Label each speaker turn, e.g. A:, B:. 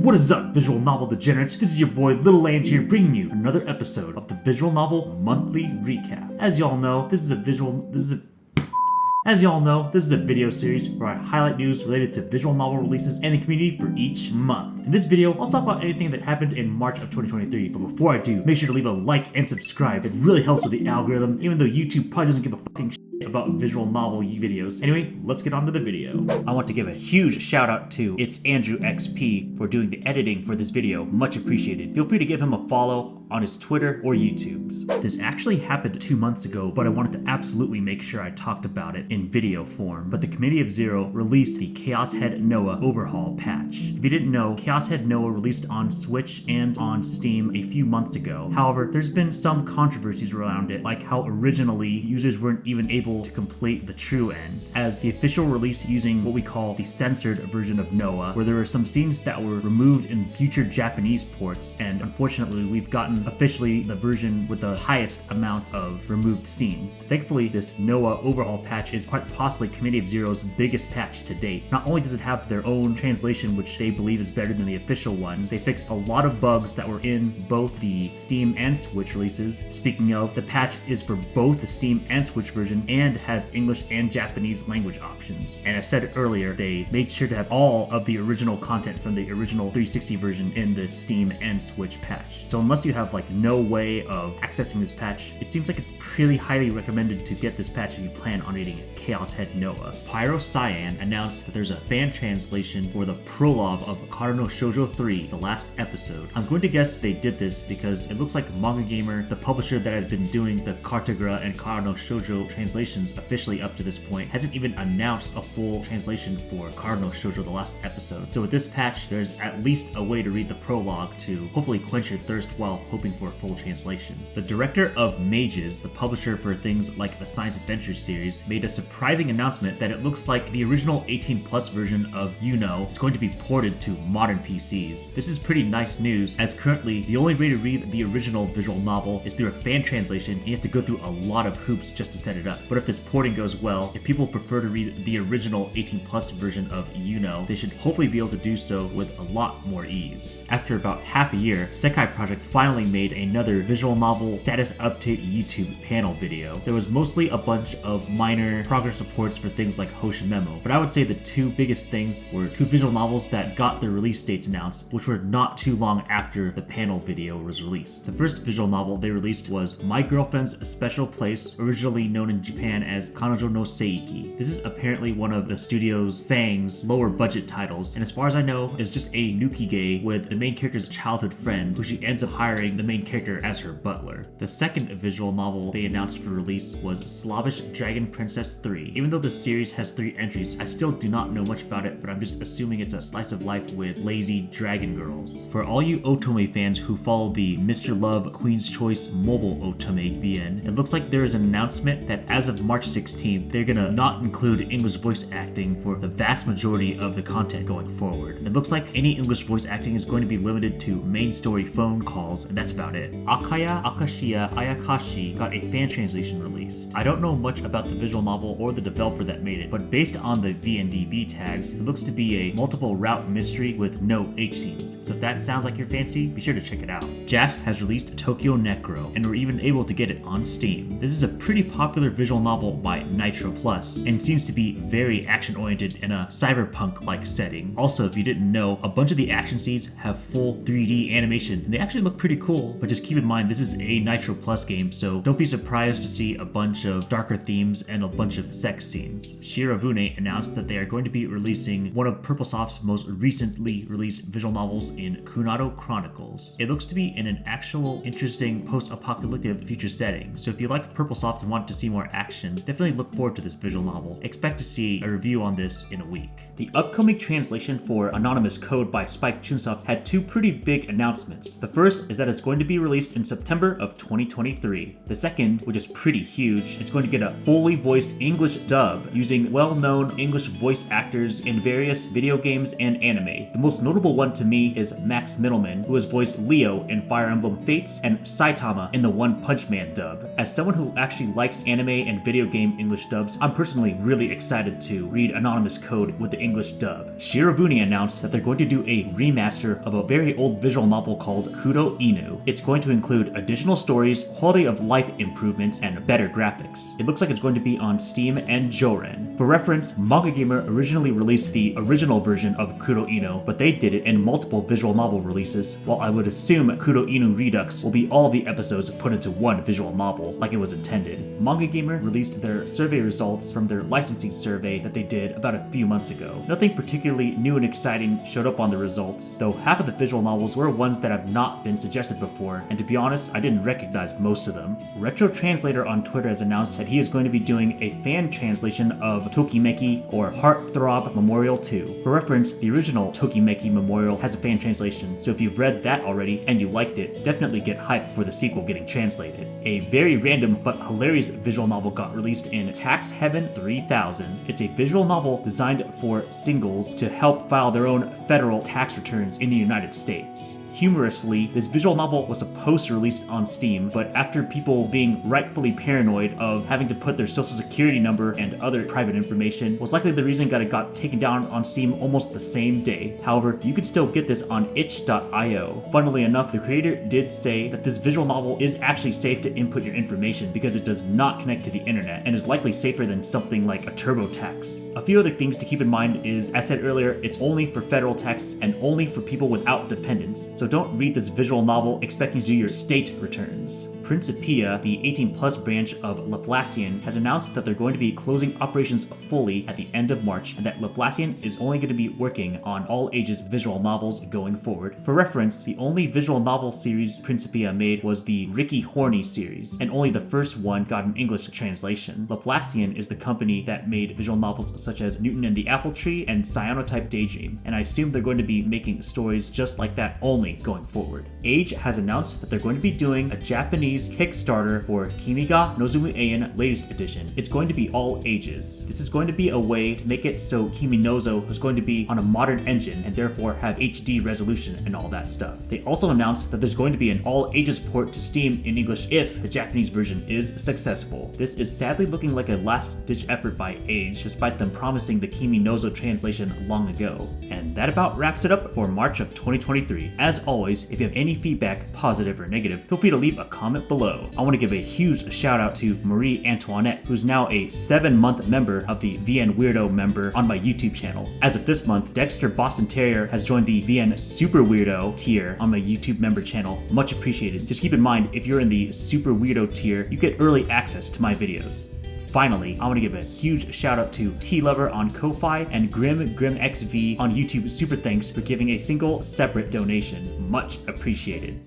A: What is up, visual novel degenerates? This is your boy Little Land here, bringing you another episode of the Visual Novel Monthly Recap. As y'all know, this is a video series where I highlight news related to visual novel releases and the community for each month. In this video, I'll talk about anything that happened in March of 2023, but before I do, make sure to leave a like and subscribe. It really helps with the algorithm, even though YouTube probably doesn't give a fucking shit about visual novel videos. Anyway, let's get on to the video. I want to give a huge shout out to It's Andrew XP for doing the editing for this video. Much appreciated. Feel free to give him a follow on his Twitter or YouTube's. This actually happened 2 months ago, but I wanted to absolutely make sure I talked about it in video form. But the Committee of Zero released the Chaos Head Noah Overhaul patch. If you didn't know, Chaos Head Noah released on Switch and on Steam a few months ago. However, there's been some controversies around it, like how originally users weren't even able to complete the true end, as the official release using what we call the censored version of Noah, where there were some scenes that were removed in future Japanese ports, and unfortunately we've gotten officially the version with the highest amount of removed scenes. Thankfully, this Noah Overhaul patch is quite possibly Committee of Zero's biggest patch to date. Not only does it have their own translation, which they believe is better than the official one, they fixed a lot of bugs that were in both the Steam and Switch releases. Speaking of, the patch is for both the Steam and Switch version and has English and Japanese language options. And as said earlier, they made sure to have all of the original content from the original 360 version in the Steam and Switch patch. So unless you have like no way of accessing this patch, it seems like it's pretty highly recommended to get this patch if you plan on reading Chaos Head Noah. Pyro Cyan announced that there's a fan translation for the prologue of Shoujo 3, the last episode. I'm going to guess they did this because it looks like Manga Gamer, the publisher that has been doing the Cartagra and Shoujo translations officially up to this point, hasn't even announced a full translation for Shoujo, the last episode. So with this patch, there's at least a way to read the prologue to hopefully quench your thirst while hoping for a full translation. The director of Mages, the publisher for things like the Science Adventures series, made a surprising announcement that it looks like the original 18+ version of is going to be ported to modern PCs. This is pretty nice news, as currently the only way to read the original visual novel is through a fan translation, and you have to go through a lot of hoops just to set it up. But if this porting goes well, if people prefer to read the original 18+ version of they should hopefully be able to do so with a lot more ease. After about half a year, Sekai Project finally made another visual novel status update YouTube panel video. There was mostly a bunch of minor progress reports for things like Hoshin Memo, but I would say the two biggest things were two visual novels that got their release dates announced, which were not too long after the panel video was released. The first visual novel they released was My Girlfriend's Special Place, originally known in Japan as Kanojo no Seiiki. This is apparently one of the studio's Fang's lower budget titles, and as far as I know, is just a nukige with the main character's childhood friend, who she ends up hiring the main character as her butler. The second visual novel they announced for release was Slobbish Dragon Princess 3. Even though the series has 3 entries, I still do not know much about it, but I'm just assuming it's a slice of life with lazy dragon girls. For all you otome fans who follow the Mr. Love Queen's Choice mobile otome BN, it looks like there is an announcement that as of March 16th, they're gonna not include English voice acting for the vast majority of the content going forward. It looks like any English voice acting is going to be limited to main story phone calls, and that's about it. Akaya Akashiya Ayakashi got a fan translation released. I don't know much about the visual novel or the developer that made it, but based on the VNDB tags, it looks to be a multiple route mystery with no H scenes. So if that sounds like your fancy, be sure to check it out. JAST has released Tokyo Necro, and we're even able to get it on Steam. This is a pretty popular visual novel by Nitro Plus, and seems to be very action-oriented in a cyberpunk-like setting. Also, if you didn't know, a bunch of the action scenes have full 3D animation, and they actually look pretty cool, but just keep in mind this is a Nitro Plus game, so don't be surprised to see a bunch of darker themes and a bunch of sex scenes. Shiravune announced that they are going to be releasing one of Purplesoft's most recently released visual novels in Kunado Chronicles. It looks to be in an actual interesting post-apocalyptic future setting, so if you like Purplesoft and want to see more action, definitely look forward to this visual novel. Expect to see a review on this in a week. The upcoming translation for Anonymous Code by Spike Chunsoft had 2 pretty big announcements. The first is that it's going to be released in September of 2023. The second, which is pretty huge, huge. It's going to get a fully voiced English dub using well-known English voice actors in various video games and anime. The most notable one to me is Max Middleman, who has voiced Leo in Fire Emblem Fates and Saitama in the One Punch Man dub. As someone who actually likes anime and video game English dubs, I'm personally really excited to read Anonymous Code with the English dub. Shirobune announced that they're going to do a remaster of a very old visual novel called Kuro Inu. It's going to include additional stories, quality of life improvements, and better graphics. It looks like it's going to be on Steam and Joren. For reference, Manga Gamer originally released the original version of Kuro Inu, but they did it in multiple visual novel releases, while I would assume Kuro Inu Redux will be all the episodes put into one visual novel, like it was intended. Manga Gamer released their survey results from their licensing survey that they did about a few months ago. Nothing particularly new and exciting showed up on the results, though half of the visual novels were ones that have not been suggested before, and to be honest, I didn't recognize most of them. Retro Translator on Twitter has announced that he is going to be doing a fan translation of Tokimeki or Heartthrob Memorial 2. For reference, the original Tokimeki Memorial has a fan translation, so if you've read that already and you liked it, definitely get hyped for the sequel getting translated. A very random but hilarious visual novel got released in Tax Heaven 3000. It's a visual novel designed for singles to help file their own federal tax returns in the United States. Humorously, this visual novel was supposed to release on Steam, but after people being rightfully paranoid of having to put their social security number and other private information was likely the reason that it got taken down on Steam almost the same day. However, you can still get this on itch.io. Funnily enough, the creator did say that this visual novel is actually safe to input your information because it does not connect to the internet and is likely safer than something like a TurboTax. A few other things to keep in mind is, as said earlier, it's only for federal tax and only for people without dependents. So don't read this visual novel expecting to do your state returns. Principia, the 18+ branch of Laplacian, has announced that they're going to be closing operations fully at the end of March and that Laplacian is only going to be working on all ages visual novels going forward. For reference, the only visual novel series Principia made was the Ricky Horny series, and only the first one got an English translation. Laplacian is the company that made visual novels such as Newton and the Apple Tree and Cyanotype Daydream, and I assume they're going to be making stories just like that only going forward. Age has announced that they're going to be doing a Japanese Kickstarter for Kimiga Nozumu Eien latest edition. It's going to be all ages. This is going to be a way to make it so Kimi Nozo is going to be on a modern engine and therefore have HD resolution and all that stuff. They also announced that there's going to be an all ages port to Steam in English if the Japanese version is successful. This is sadly looking like a last-ditch effort by Age, despite them promising the Kimi Nozo translation long ago. And that about wraps it up for March of 2023. As always, if you have any feedback, positive or negative, feel free to leave a comment below. I want to give a huge shout out to Marie Antoinette, who's now a 7-month member of the VN Weirdo member on my YouTube channel. As of this month, Dexter Boston Terrier has joined the VN Super Weirdo tier on my YouTube member channel. Much appreciated. Just keep in mind, if you're in the Super Weirdo tier, you get early access to my videos. Finally, I want to give a huge shout out to T-Lover on Ko-Fi and GrimXV on YouTube. Super thanks for giving a single separate donation. Much appreciated.